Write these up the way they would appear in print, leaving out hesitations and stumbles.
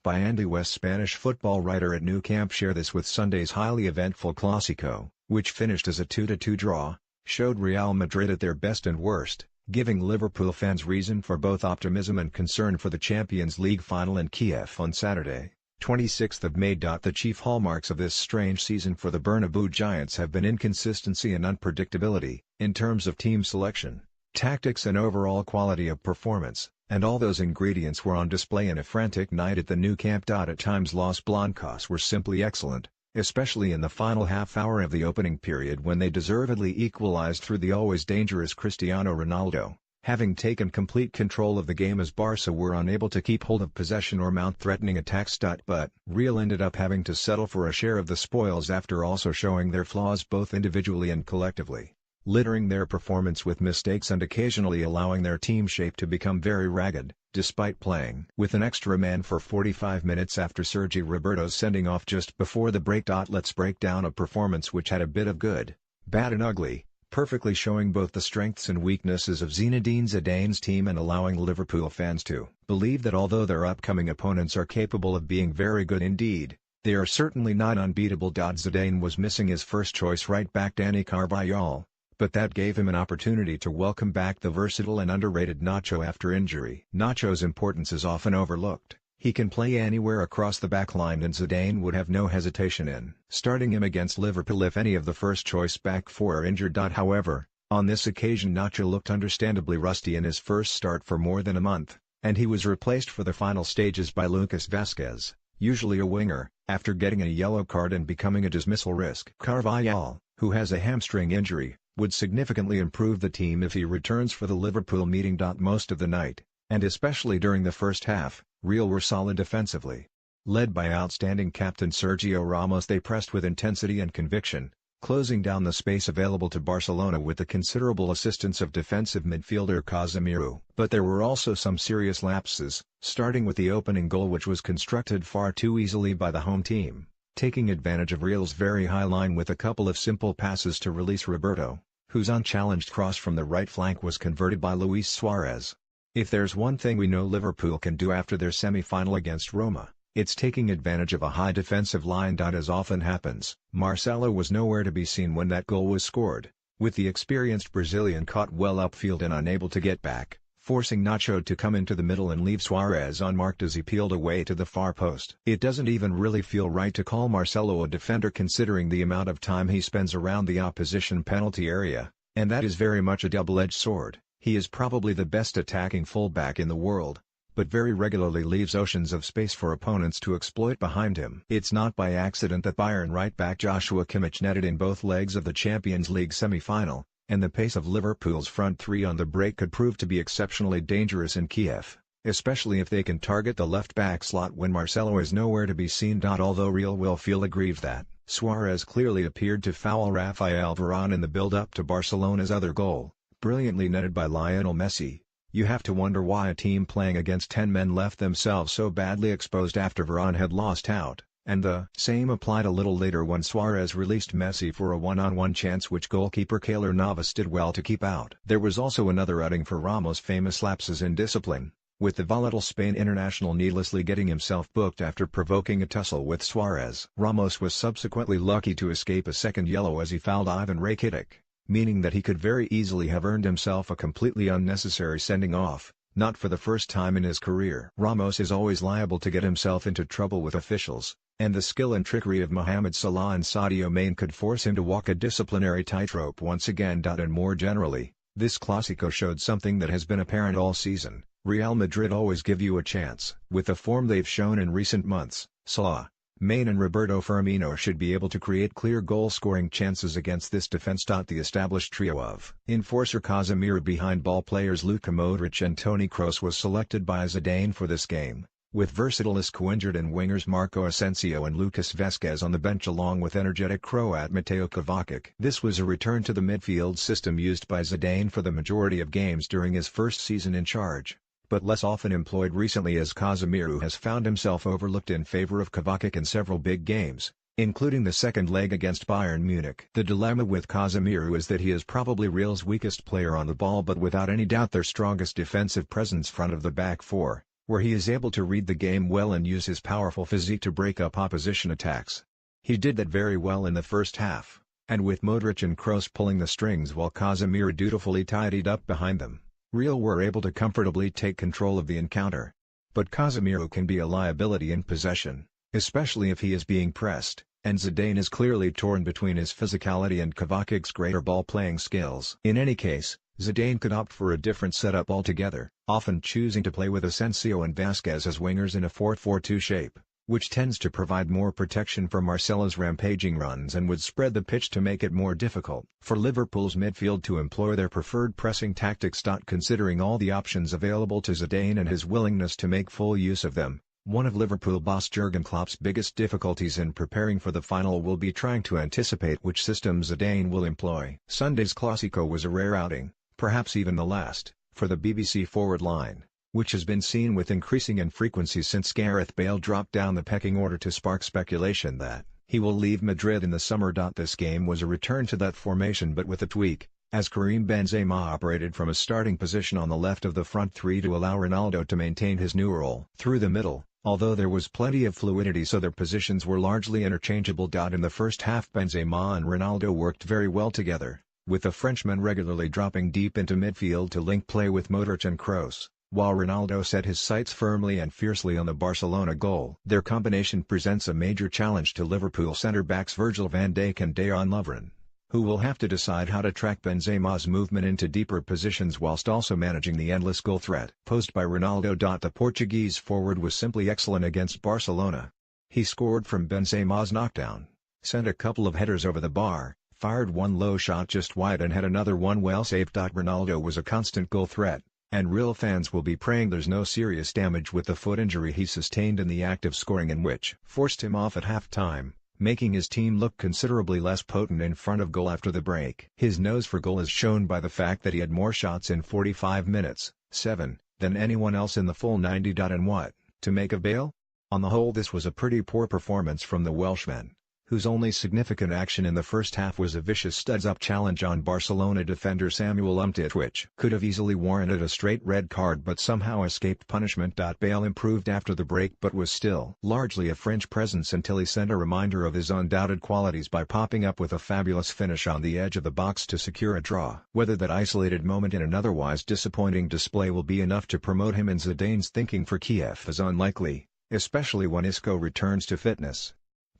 by Andy West. Spanish football writer at Nou Camp shared this with Sunday's highly eventful Clasico, which finished as a 2-2 draw, showed Real Madrid at their best and worst, giving Liverpool fans reason for both optimism and concern for the Champions League final in Kiev on Saturday, 26th of May. The chief hallmarks of this strange season for the Bernabeu Giants have been inconsistency and unpredictability, in terms of team selection, tactics and overall quality of performance, and all those ingredients were on display in a frantic night at the Nou Camp. At times Los Blancos were simply excellent, especially in the final half hour of the opening period when they deservedly equalized through the always dangerous Cristiano Ronaldo, having taken complete control of the game as Barca were unable to keep hold of possession or mount threatening attacks. But Real ended up having to settle for a share of the spoils after also showing their flaws both individually and collectively, littering their performance with mistakes and occasionally allowing their team shape to become very ragged, despite playing with an extra man for 45 minutes after Sergi Roberto's sending off just before the break. Let's break down a performance which had a bit of good, bad and ugly, perfectly showing both the strengths and weaknesses of Zinedine Zidane's team and allowing Liverpool fans to believe that although their upcoming opponents are capable of being very good indeed, they are certainly not unbeatable. Zidane was missing his first-choice right-back Dani Carvajal, but that gave him an opportunity to welcome back the versatile and underrated Nacho after injury. Nacho's importance is often overlooked. He can play anywhere across the backline and Zidane would have no hesitation in starting him against Liverpool if any of the first-choice back four are injured. However, on this occasion Nacho looked understandably rusty in his first start for more than a month, and he was replaced for the final stages by Lucas Vázquez, usually a winger, after getting a yellow card and becoming a dismissal risk. Carvajal, who has a hamstring injury, would significantly improve the team if he returns for the Liverpool meeting. Most of the night, and especially during the first half, Real were solid defensively. Led by outstanding captain Sergio Ramos, they pressed with intensity and conviction, closing down the space available to Barcelona with the considerable assistance of defensive midfielder Casemiro. But there were also some serious lapses, starting with the opening goal which was constructed far too easily by the home team, taking advantage of Real's very high line with a couple of simple passes to release Roberto, whose unchallenged cross from the right flank was converted by Luis Suarez. If there's one thing we know Liverpool can do after their semi-final against Roma, it's taking advantage of a high defensive line. As often happens, Marcelo was nowhere to be seen when that goal was scored, with the experienced Brazilian caught well upfield and unable to get back, forcing Nacho to come into the middle and leave Suarez unmarked as he peeled away to the far post. It doesn't even really feel right to call Marcelo a defender considering the amount of time he spends around the opposition penalty area, and that is very much a double-edged sword. He is probably the best attacking fullback in the world, but very regularly leaves oceans of space for opponents to exploit behind him. It's not by accident that Bayern right-back Joshua Kimmich netted in both legs of the Champions League semi-final, and the pace of Liverpool's front three on the break could prove to be exceptionally dangerous in Kiev, especially if they can target the left-back slot when Marcelo is nowhere to be seen. Although Real will feel aggrieved that Suarez clearly appeared to foul Rafael Varane in the build-up to Barcelona's other goal, brilliantly netted by Lionel Messi, you have to wonder why a team playing against 10 men left themselves so badly exposed after Varane had lost out, and the same applied a little later when Suarez released Messi for a one-on-one chance which goalkeeper Keylor Navas did well to keep out. There was also another outing for Ramos' famous lapses in discipline, with the volatile Spain international needlessly getting himself booked after provoking a tussle with Suarez. Ramos was subsequently lucky to escape a second yellow as he fouled Ivan Rakitic, meaning that he could very easily have earned himself a completely unnecessary sending-off, not for the first time in his career. Ramos is always liable to get himself into trouble with officials, and the skill and trickery of Mohamed Salah and Sadio Mane could force him to walk a disciplinary tightrope once again. And more generally, this Clasico showed something that has been apparent all season: Real Madrid always give you a chance. With the form they've shown in recent months, Salah, Mane and Roberto Firmino should be able to create clear goal-scoring chances against this defense. The established trio of enforcer Casemiro behind ball players Luka Modric and Toni Kroos was selected by Zidane for this game, with versatile Isco injured and wingers Marco Asensio and Lucas Vázquez on the bench along with energetic Croat Mateo Kovacic. This was a return to the midfield system used by Zidane for the majority of games during his first season in charge, but less often employed recently as Casemiro has found himself overlooked in favor of Kovacic in several big games, including the second leg against Bayern Munich. The dilemma with Casemiro is that he is probably Real's weakest player on the ball but without any doubt their strongest defensive presence front of the back four, where he is able to read the game well and use his powerful physique to break up opposition attacks. He did that very well in the first half, and with Modric and Kroos pulling the strings while Casemiro dutifully tidied up behind them, Real were able to comfortably take control of the encounter. But Casemiro can be a liability in possession, especially if he is being pressed, and Zidane is clearly torn between his physicality and Kovacic's greater ball-playing skills. In any case, Zidane could opt for a different setup altogether, often choosing to play with Asensio and Vasquez as wingers in a 4-4-2 shape, which tends to provide more protection for Marcelo's rampaging runs and would spread the pitch to make it more difficult for Liverpool's midfield to employ their preferred pressing tactics. Considering all the options available to Zidane and his willingness to make full use of them, one of Liverpool boss Jurgen Klopp's biggest difficulties in preparing for the final will be trying to anticipate which system Zidane will employ. Sunday's Clasico was a rare outing, perhaps even the last, for the BBC forward line, which has been seen with increasing infrequency since Gareth Bale dropped down the pecking order to spark speculation that he will leave Madrid in the summer. This game was a return to that formation but with a tweak, as Karim Benzema operated from a starting position on the left of the front three to allow Ronaldo to maintain his new role through the middle, although there was plenty of fluidity so their positions were largely interchangeable. In the first half Benzema and Ronaldo worked very well together, with the Frenchman regularly dropping deep into midfield to link play with Modric and Kroos, while Ronaldo set his sights firmly and fiercely on the Barcelona goal. Their combination presents a major challenge to Liverpool centre-backs Virgil van Dijk and Dejan Lovren, who will have to decide how to track Benzema's movement into deeper positions whilst also managing the endless goal threat posed by Ronaldo. The Portuguese forward was simply excellent against Barcelona. He scored from Benzema's knockdown, sent a couple of headers over the bar, fired one low shot just wide and had another one well saved. Ronaldo was a constant goal threat, and Real fans will be praying there's no serious damage with the foot injury he sustained in the act of scoring and which forced him off at half-time, making his team look considerably less potent in front of goal after the break. His nose for goal is shown by the fact that he had more shots in 45 minutes, 7, than anyone else in the full 90. And what to make of Bale? On the whole this was a pretty poor performance from the Welshman, whose only significant action in the first half was a vicious studs-up challenge on Barcelona defender Samuel Umtiti which could have easily warranted a straight red card but somehow escaped punishment. Bale improved after the break but was still largely a French presence until he sent a reminder of his undoubted qualities by popping up with a fabulous finish on the edge of the box to secure a draw. Whether that isolated moment in an otherwise disappointing display will be enough to promote him in Zidane's thinking for Kiev is unlikely, especially when Isco returns to fitness.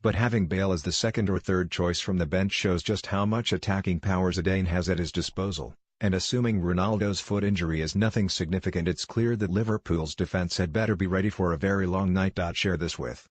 But having Bale as the second or third choice from the bench shows just how much attacking power Zidane has at his disposal, and assuming Ronaldo's foot injury is nothing significant it's clear that Liverpool's defence had better be ready for a very long night. Share this with